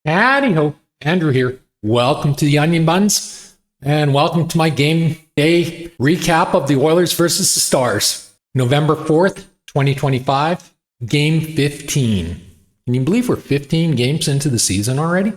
Howdy-ho, Andrew here. Welcome to the Onion Buns, and welcome to my game day recap of the Oilers versus the Stars. November 4th, 2025, Game 15. Can you believe we're 15 games into the season already?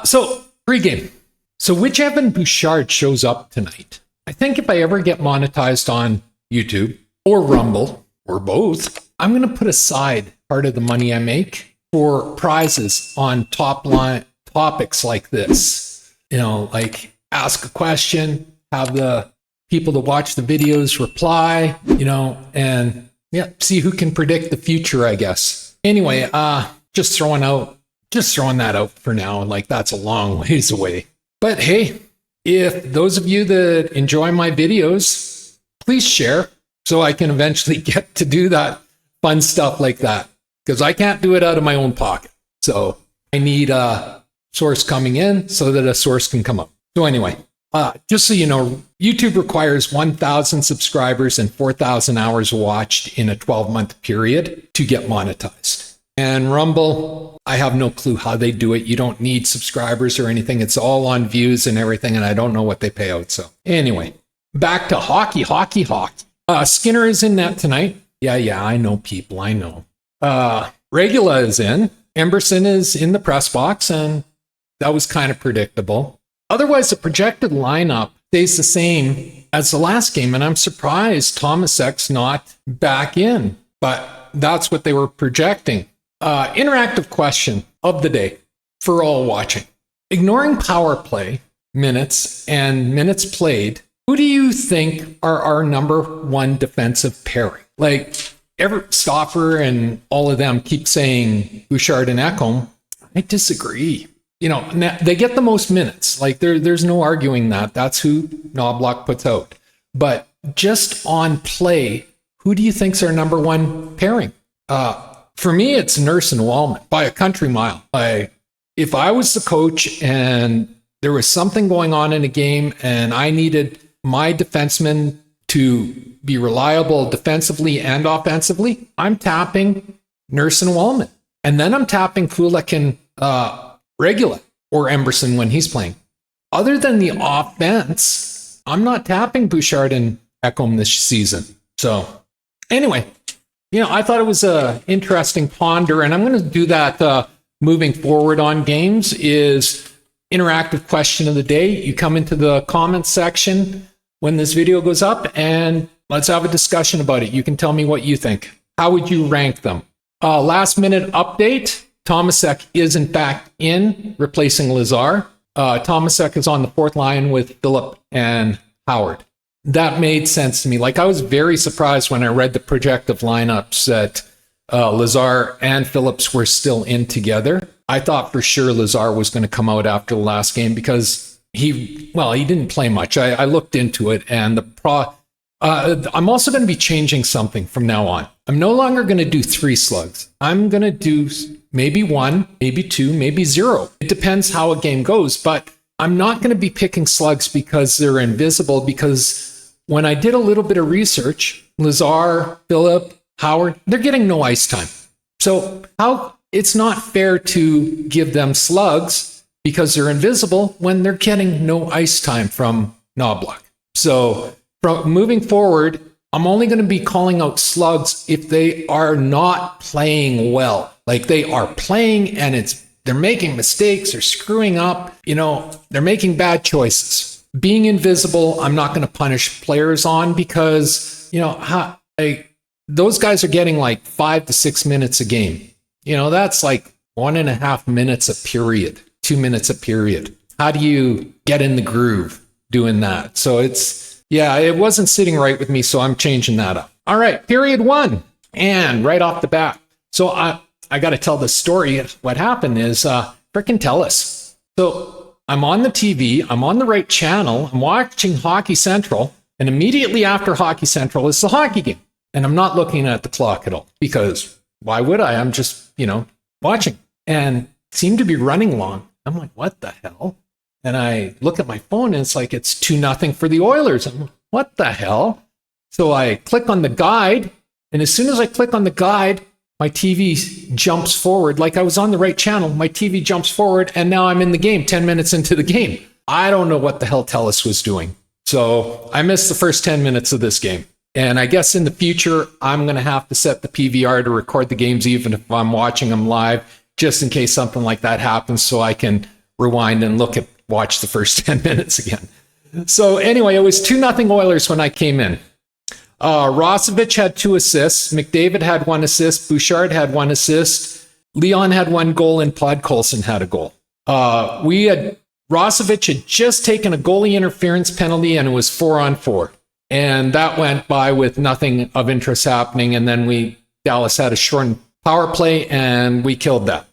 So, pregame. So which Evan Bouchard shows up tonight? I think if I ever get monetized on YouTube or Rumble, or both, I'm going to put aside part of the money I make for prizes on top line topics like this. Like ask a question, have the people that watch the videos reply, and see who can predict the future, I guess. Anyway, just throwing that out for now. Like that's a long ways away. But hey, if those of you that enjoy my videos, please share so I can eventually get to do that fun stuff like that. Because I can't do it out of my own pocket. So I need a source coming in so that a source can come up. So anyway, just so you know, YouTube requires 1,000 subscribers and 4,000 hours watched in a 12-month period to get monetized. And Rumble, I have no clue how they do it. You don't need subscribers or anything. It's all on views and everything, and I don't know what they pay out. So anyway, back to hockey. Skinner is in net tonight. Yeah, I know people. I know. Regula is in. Emberson is in the press box, and that was kind of predictable. Otherwise, the projected lineup stays the same as the last game, and I'm surprised Tomasek's not back in, but that's what they were projecting. Interactive question of the day for all watching. Ignoring power play minutes and minutes played, who do you think are our number one defensive pairing? Like, Stoffer and all of them keep saying Bouchard and Ekholm. I disagree. They get the most minutes. Like there's no arguing that. That's who Knobloch puts out. But just on play, who do you think's our number one pairing? For me, it's Nurse and Wallman by a country mile. If I was the coach and there was something going on in a game and I needed my defenseman to be reliable defensively and offensively, I'm tapping Nurse and Wallman. And then I'm tapping Kulik and Regula or Emberson when he's playing. Other than the offense, I'm not tapping Bouchard and Ekholm this season. So anyway, I thought it was an interesting ponder, and I'm going to do that moving forward on games is interactive question of the day. You come into the comments section when this video goes up, and let's have a discussion about it. You can tell me what you think. How would you rank them? Last minute update. Tomasek is in fact in, replacing Lazar. Tomasek is on the fourth line with Phillip and Howard. That made sense to me. Like I was very surprised when I read the projective lineups that Lazar and Phillips were still in together. I thought for sure Lazar was going to come out after the last game because he didn't play much. I looked into it, and I'm also going to be changing something from now on. I'm no longer going to do 3 slugs. I'm going to do maybe 1, maybe 2, maybe 0. It depends how a game goes, but I'm not going to be picking slugs because they're invisible, because when I did a little bit of research, Lazar, Phillip, Howard, they're getting no ice time. So it's not fair to give them slugs because they're invisible when they're getting no ice time from Knobloch. So from moving forward, I'm only going to be calling out slugs if they are not playing well. Like they are playing and they're making mistakes, they're screwing up, they're making bad choices. Being invisible, I'm not going to punish players on because, those guys are getting like 5 to 6 minutes a game. That's like 1.5 minutes a period, 2 minutes a period. How do you get in the groove doing that? So it wasn't sitting right with me, so I'm changing that up. All right, period 1. And right off the bat. So I got to tell the story. What happened is, frickin' tell us. So I'm on the TV, I'm on the right channel, I'm watching Hockey Central, and immediately after Hockey Central is the hockey game. And I'm not looking at the clock at all because why would I? I'm just, watching. And it seemed to be running long. I'm like, what the hell? And I look at my phone and it's like, it's 2-0 for the Oilers. I'm like, what the hell? So I click on the guide. And as soon as I click on the guide, my TV jumps forward. Like I was on the right channel. My TV jumps forward and now I'm in the game 10 minutes into the game. I don't know what the hell TELUS was doing. So I missed the first 10 minutes of this game. And I guess in the future, I'm going to have to set the PVR to record the games even if I'm watching them live, just in case something like that happens so I can rewind and watch the first 10 minutes again. So anyway, it was 2-0 Oilers when I came in. Rosovich had 2 assists. McDavid had 1 assist. Bouchard had 1 assist. Leon had 1 goal and Podkolzin had a goal. Rosovich had just taken a goalie interference penalty and it was 4-on-4. And that went by with nothing of interest happening. And then Dallas had a short power play and we killed that.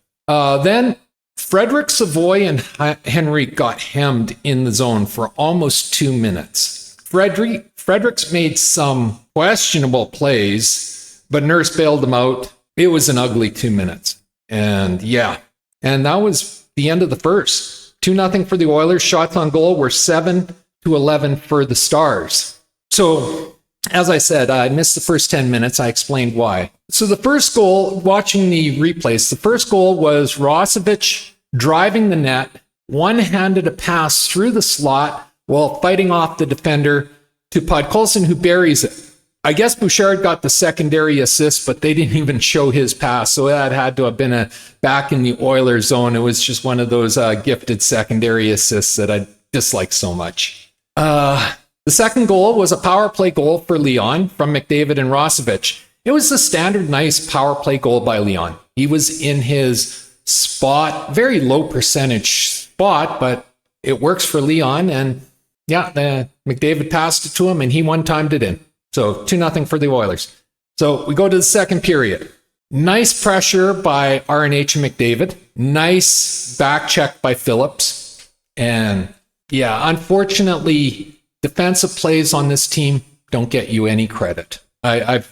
Then Frederick, Savoy, and Henry got hemmed in the zone for almost 2 minutes. Fredericks made some questionable plays, but Nurse bailed them out. It was an ugly 2 minutes. And that was the end of the first. 2-0 for the Oilers. Shots on goal were 7-11 for the Stars. So, as I said, I missed the first 10 minutes. I explained why. So the first goal, watching the replays, the first goal was Rosovich driving the net, one-handed a pass through the slot while fighting off the defender to Podkolzin, who buries it. I guess Bouchard got the secondary assist, but they didn't even show his pass, so that had to have been back in the Oilers zone. It was just one of those gifted secondary assists that I dislike so much. The second goal was a power play goal for Leon from McDavid and Rosovich. It was the standard nice power play goal by Leon. He was in his spot, very low percentage spot, but it works for Leon. And McDavid passed it to him and he one-timed it in. So 2-0 for the Oilers. So we go to the second period. Nice pressure by RNH and McDavid. Nice back check by Phillips. And unfortunately, defensive plays on this team don't get you any credit. I've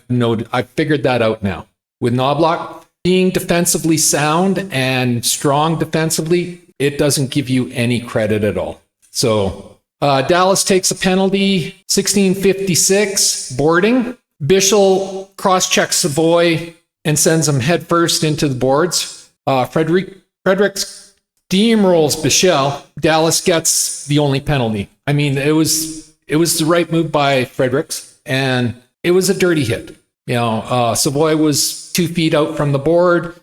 figured that out now. With Knobloch being defensively sound and strong defensively, it doesn't give you any credit at all. So Dallas takes a penalty, 16:56, boarding. Bischel cross-checks Savoy and sends him headfirst into the boards. Fredericks steamrolls Bischel. Dallas gets the only penalty. I mean, it was the right move by Fredericks, and it was a dirty hit. Savoy was 2 feet out from the board,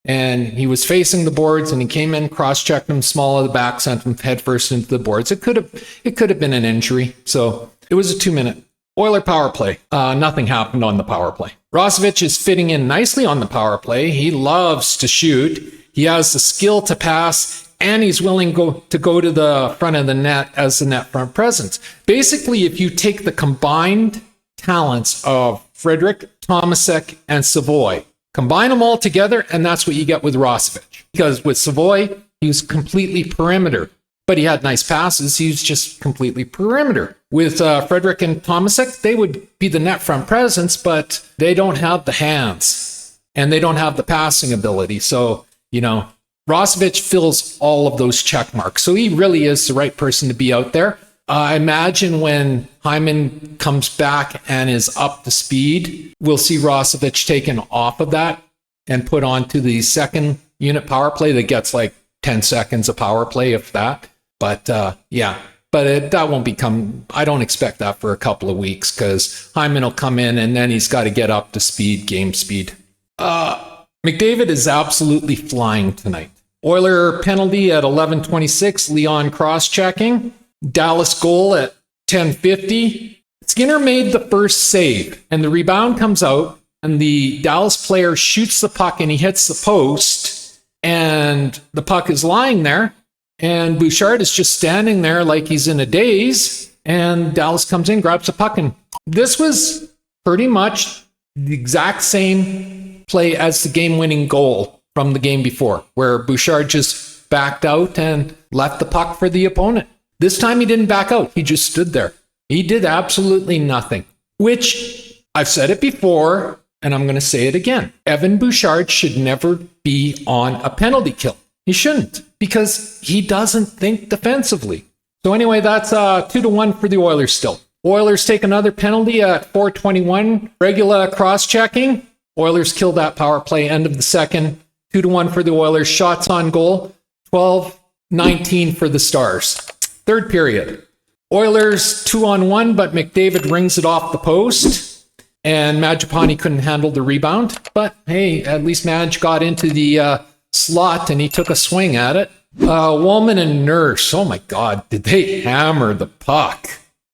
and he was facing the boards, and he came in, cross-checked him, small of the back, sent him headfirst into the boards. It could have been an injury. So it was a 2-minute Oiler power play. Nothing happened on the power play. Rosovich is fitting in nicely on the power play. He loves to shoot. He has the skill to pass, and he's willing to go to the front of the net as the net front presence. Basically, if you take the combined talents of Frederick, Tomasek, and Savoy, combine them all together, and that's what you get with Rosovich. Because with Savoy, he was completely perimeter, but he had nice passes. He was just completely perimeter. With Frederick and Tomasek, they would be the net front presence, but they don't have the hands, and they don't have the passing ability. So, Rosovich fills all of those check marks. So he really is the right person to be out there. I imagine when Hyman comes back and is up to speed, we'll see Rosovich taken off of that and put onto the second unit power play that gets like 10 seconds of power play, if that. But that won't become, I don't expect that for a couple of weeks because Hyman will come in and then he's got to get up to speed, game speed. McDavid is absolutely flying tonight. Oiler penalty at 11:26, Leon cross-checking. Dallas goal at 10:50. Skinner made the first save, and the rebound comes out, and the Dallas player shoots the puck, and he hits the post, and the puck is lying there, and Bouchard is just standing there like he's in a daze, and Dallas comes in, grabs the puck, and this was pretty much the exact same play as the game-winning goal from the game before, where Bouchard just backed out and left the puck for the opponent. This time he didn't back out. He just stood there. He did absolutely nothing, which I've said it before, and I'm going to say it again. Evan Bouchard should never be on a penalty kill. He shouldn't, because he doesn't think defensively. So anyway, that's 2-1 for the Oilers still. Oilers take another penalty at 4:21. Regula cross-checking. Oilers kill that power play, end of the second. 2-1 for the Oilers. Shots on goal, 12-19 for the Stars. Third period. Oilers 2-on-1, but McDavid rings it off the post. And Mangiapane couldn't handle the rebound. But hey, at least Madge got into the slot and he took a swing at it. Woolman and Nurse, oh my God, did they hammer the puck.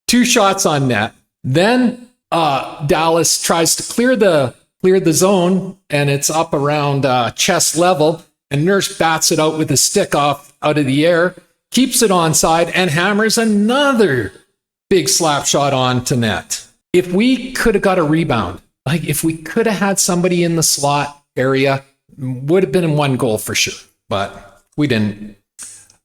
2 shots on net. Then Dallas tries to clear the zone, and it's up around chest level, and Nurse bats it out with his stick out of the air, keeps it onside, and hammers another big slap shot onto net. If we could have got a rebound, like if we could have had somebody in the slot area, would have been 1 goal for sure, but we didn't.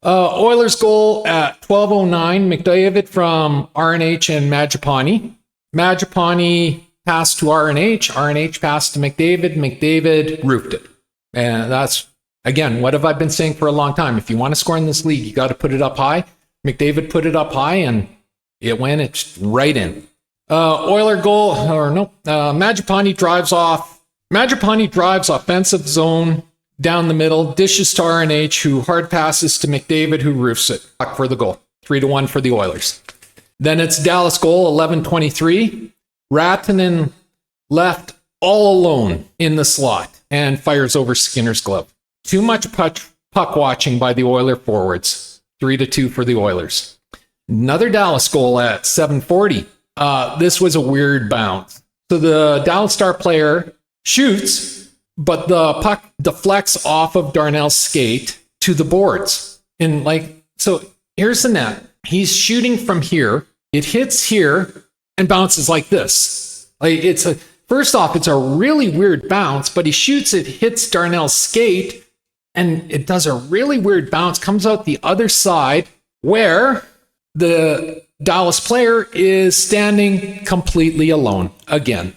Oilers goal at 12:09, McDavid from RNH and Mangiapane. Mangiapane passed to RNH. RNH passed to McDavid. McDavid roofed it. And that's, again, what have I been saying for a long time? If you want to score in this league, you got to put it up high. McDavid put it up high, and it went right in. Oiler goal, or no, Mangiapane drives off. Mangiapane drives offensive zone down the middle, dishes to RNH, who hard passes to McDavid, who roofs it. For the goal. 3-1 for the Oilers. Then it's Dallas goal, 11:23. Rantanen left all alone in the slot and fires over Skinner's glove. Too much puck watching by the Oiler forwards. 3-2 for the Oilers. Another Dallas goal at 7:40. This was a weird bounce. So the Dallas Star player shoots, but the puck deflects off of Darnell's skate to the boards. And so here's the net. He's shooting from here. It hits here and bounces like this. First off, it's a really weird bounce, but he shoots, it hits Darnell's skate, and it does a really weird bounce, comes out the other side where the Dallas player is standing completely alone again.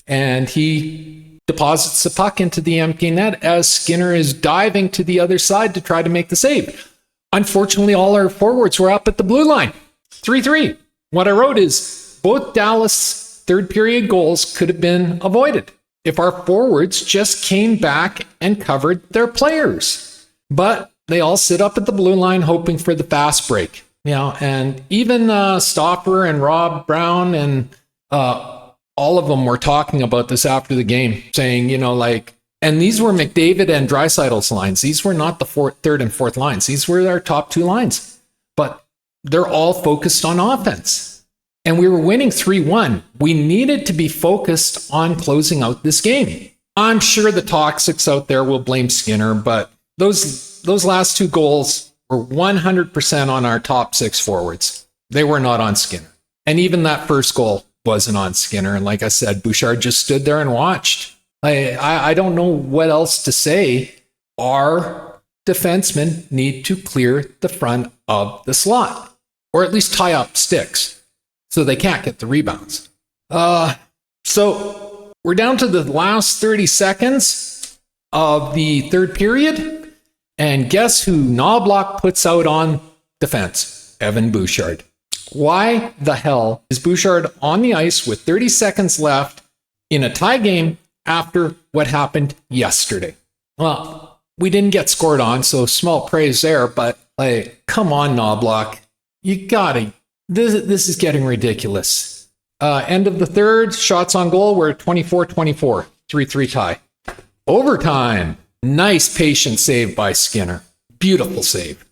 And he deposits the puck into the empty net as Skinner is diving to the other side to try to make the save. Unfortunately, all our forwards were up at the blue line. 3-3. What I wrote is both Dallas third period goals could have been avoided if our forwards just came back and covered their players. But they all sit up at the blue line hoping for the fast break. And even Stopper and Rob Brown and all of them were talking about this after the game, saying, and these were McDavid and Draisaitl's lines. These were not the third and fourth lines. These were our top 2 lines. But they're all focused on offense. And we were winning 3-1. We needed to be focused on closing out this game. I'm sure the toxics out there will blame Skinner, but those last 2 goals were 100% on our top 6 forwards. They were not on Skinner. And even that first goal wasn't on Skinner. And like I said, Bouchard just stood there and watched. I don't know what else to say. Our defensemen need to clear the front of the slot, or at least tie up sticks so they can't get the rebounds. So we're down to the last 30 seconds of the third period. And guess who Knobloch puts out on defense? Evan Bouchard. Why the hell is Bouchard on the ice with 30 seconds left in a tie game after what happened yesterday? Well, we didn't get scored on, so small praise there, but come on, Knobloch. You gotta, this is getting ridiculous. End of the third, shots on goal, we're 24-24, 3-3 tie. Overtime, nice patient save by Skinner. Beautiful save.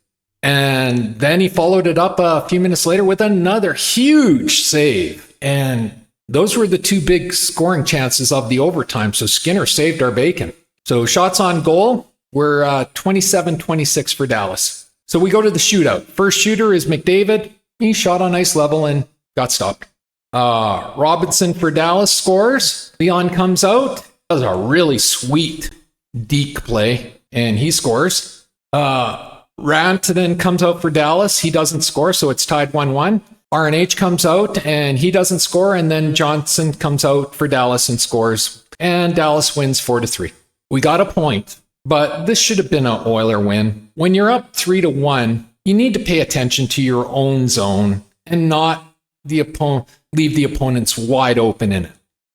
And then he followed it up a few minutes later with another huge save. And those were the 2 big scoring chances of the overtime. So Skinner saved our bacon. So shots on goal, we're 27-26 for Dallas. So we go to the shootout. First shooter is McDavid. He shot on ice level and got stopped. Robinson for Dallas scores. Leon comes out. Does a really sweet deke play, and he scores. Rantanen comes out for Dallas. He doesn't score, so it's tied 1-1. RNH comes out, and he doesn't score, and then Johnson comes out for Dallas and scores, and Dallas wins 4-3. We got a point, but this should have been an Oiler win. When you're up 3-1, you need to pay attention to your own zone and not leave the opponents wide open in it.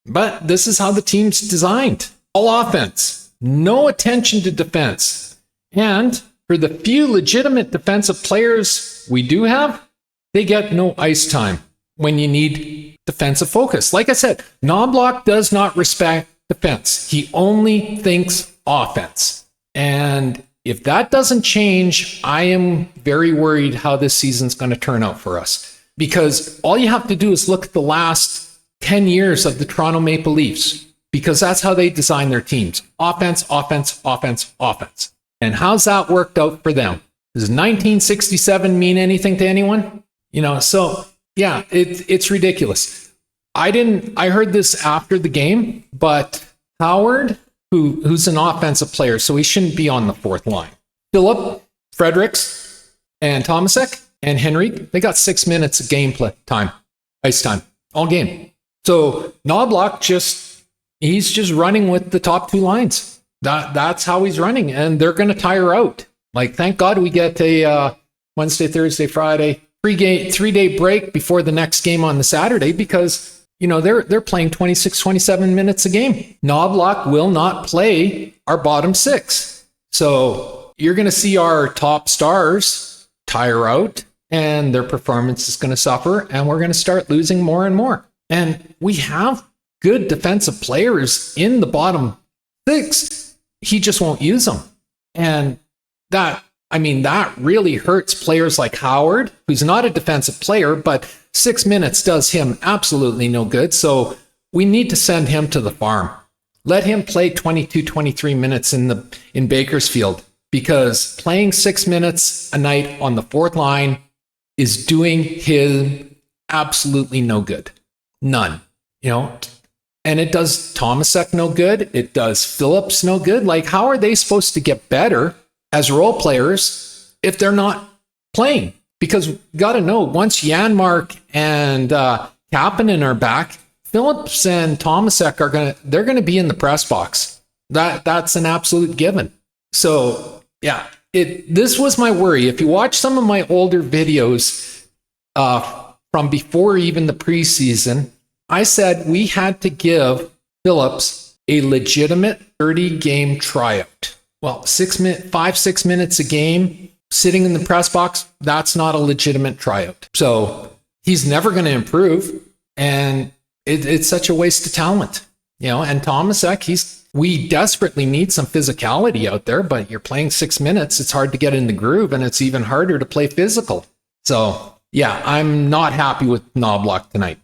But this is how the team's designed. all offense, no attention to defense. And for the few legitimate defensive players we do have, they get no ice time when you need defensive focus. Like I said, Knobloch does not respect defense. He only thinks offense. And if that doesn't change, I am very worried how this season's going to turn out for us. Because all you have to do is look at the last 10 years of the Toronto Maple Leafs, because that's how they design their teams. Offense, offense, offense, offense. And how's that worked out for them? Does 1967 mean anything to anyone? So yeah, it's ridiculous. I heard this after the game, but Howard, who's an offensive player, so he shouldn't be on the fourth line. Philip, Fredericks, and Tomasek, and Henry, they got 6 minutes of gameplay time, ice time, all game. So Knobloch he's just running with the top two lines. That's how he's running, and they're going to tire out. Like, thank God we get a Wednesday, Thursday, Friday, 3-day break before the next game on the Saturday, because they're playing 26, 27 minutes a game. Knobloch will not play our bottom six. So you're going to see our top stars tire out, and their performance is going to suffer, and we're going to start losing more and more. And we have good defensive players in the bottom six. He just won't use them. And that really hurts players like Howard, who's not a defensive player, but 6 minutes does him absolutely no good. So we need to send him to the farm. Let him play 22, 23 minutes in Bakersfield, because playing 6 minutes a night on the fourth line is doing him absolutely no good. None. And it does Tomasek no good. It does Phillips no good. Like, how are they supposed to get better as role players if they're not playing? Because you got to know, once Janmark and Kapanen are back, Phillips and Tomasek they're going to be in the press box. That's an absolute given. So yeah, this was my worry. If you watch some of my older videos from before even the preseason, I said we had to give Phillips a legitimate 30-game tryout. Well, 5-6 minutes a game sitting in the press box, that's not a legitimate tryout. So he's never going to improve, and it's such a waste of talent. And Tomasek, we desperately need some physicality out there, but you're playing 6 minutes, it's hard to get in the groove, and it's even harder to play physical. So yeah, I'm not happy with Knobloch tonight.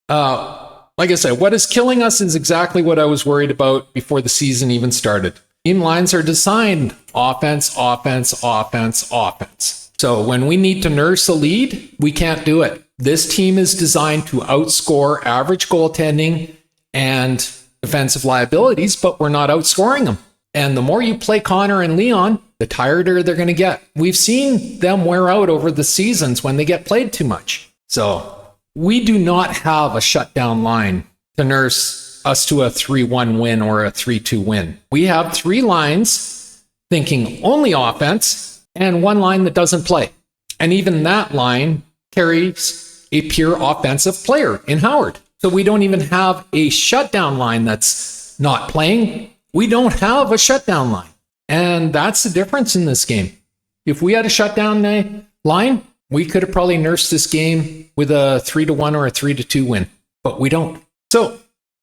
Like I said, what is killing us is exactly what I was worried about before the season even started. Team lines are designed offense, offense, offense, offense. So when we need to nurse a lead, we can't do it. This team is designed to outscore average goaltending and defensive liabilities, but we're not outscoring them. And the more you play Connor and Leon, the tireder they're going to get. We've seen them wear out over the seasons when they get played too much. So we do not have a shutdown line to nurse us to a 3-1 win or a 3-2 win. We have three lines thinking only offense and one line that doesn't play. And even that line carries a pure offensive player in Howard. So we don't even have a shutdown line that's not playing. We don't have a shutdown line. And that's the difference in this game. If we had a shutdown line, we could have probably nursed this game with a 3-1 or a 3-2 win, but we don't. So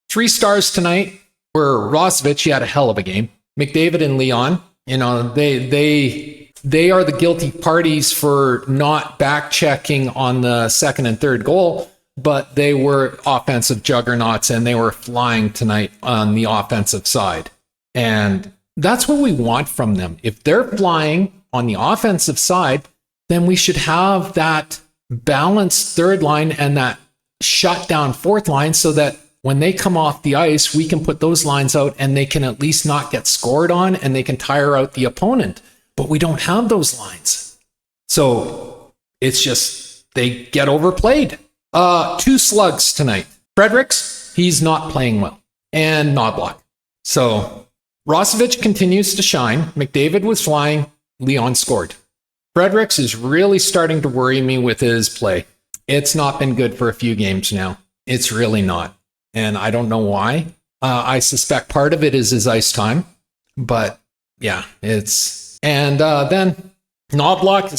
3 stars tonight were Rosovich. He had a hell of a game. McDavid and Leon, they are the guilty parties for not back checking on the second and third goal, but they were offensive juggernauts and they were flying tonight on the offensive side. And that's what we want from them. If they're flying on the offensive side, then we should have that balanced third line and that shut down fourth line, so that when they come off the ice, we can put those lines out and they can at least not get scored on and they can tire out the opponent. But we don't have those lines. So it's just, they get overplayed. 2 slugs tonight. Fredericks, he's not playing well. And Knobloch. So Rosovich continues to shine. McDavid was flying. Leon scored. Fredericks is really starting to worry me with his play. It's not been good for a few games now. It's really not. And I don't know why. I suspect part of it is his ice time, but yeah, and then Knobloch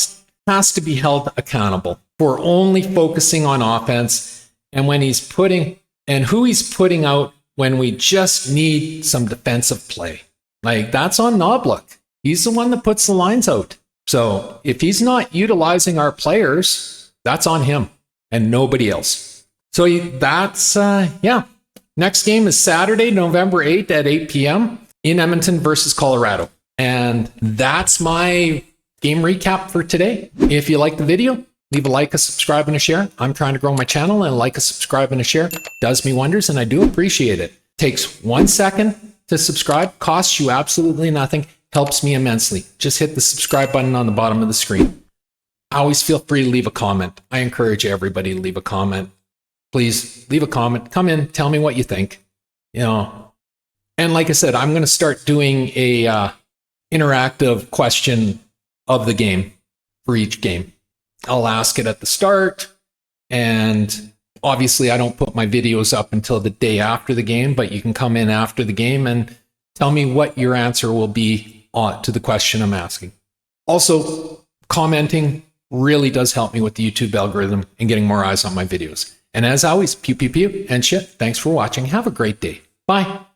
has to be held accountable for only focusing on offense and who he's putting out when we just need some defensive play. Like, that's on Knobloch. He's the one that puts the lines out. So if he's not utilizing our players, that's on him and nobody else. So that's, Next game is Saturday, November 8th at 8 p.m. in Edmonton versus Colorado. And that's my game recap for today. If you like the video, leave a like, a subscribe, and a share. I'm trying to grow my channel, and a like, a subscribe, and a share does me wonders, and I do appreciate it. Takes 1 second to subscribe, costs you absolutely nothing, helps me immensely. Just hit the subscribe button on the bottom of the screen. Always feel free to leave a comment. I encourage everybody to leave a comment. Please leave a comment. Come in, tell me what you think. And like I said, I'm going to start doing a interactive question of the game for each game. I'll ask it at the start, and obviously I don't put my videos up until the day after the game, but you can come in after the game and tell me what your answer will be to the question I'm asking. Also, commenting really does help me with the YouTube algorithm and getting more eyes on my videos. And as always, pew, pew, pew, and shit. Thanks for watching. Have a great day. Bye.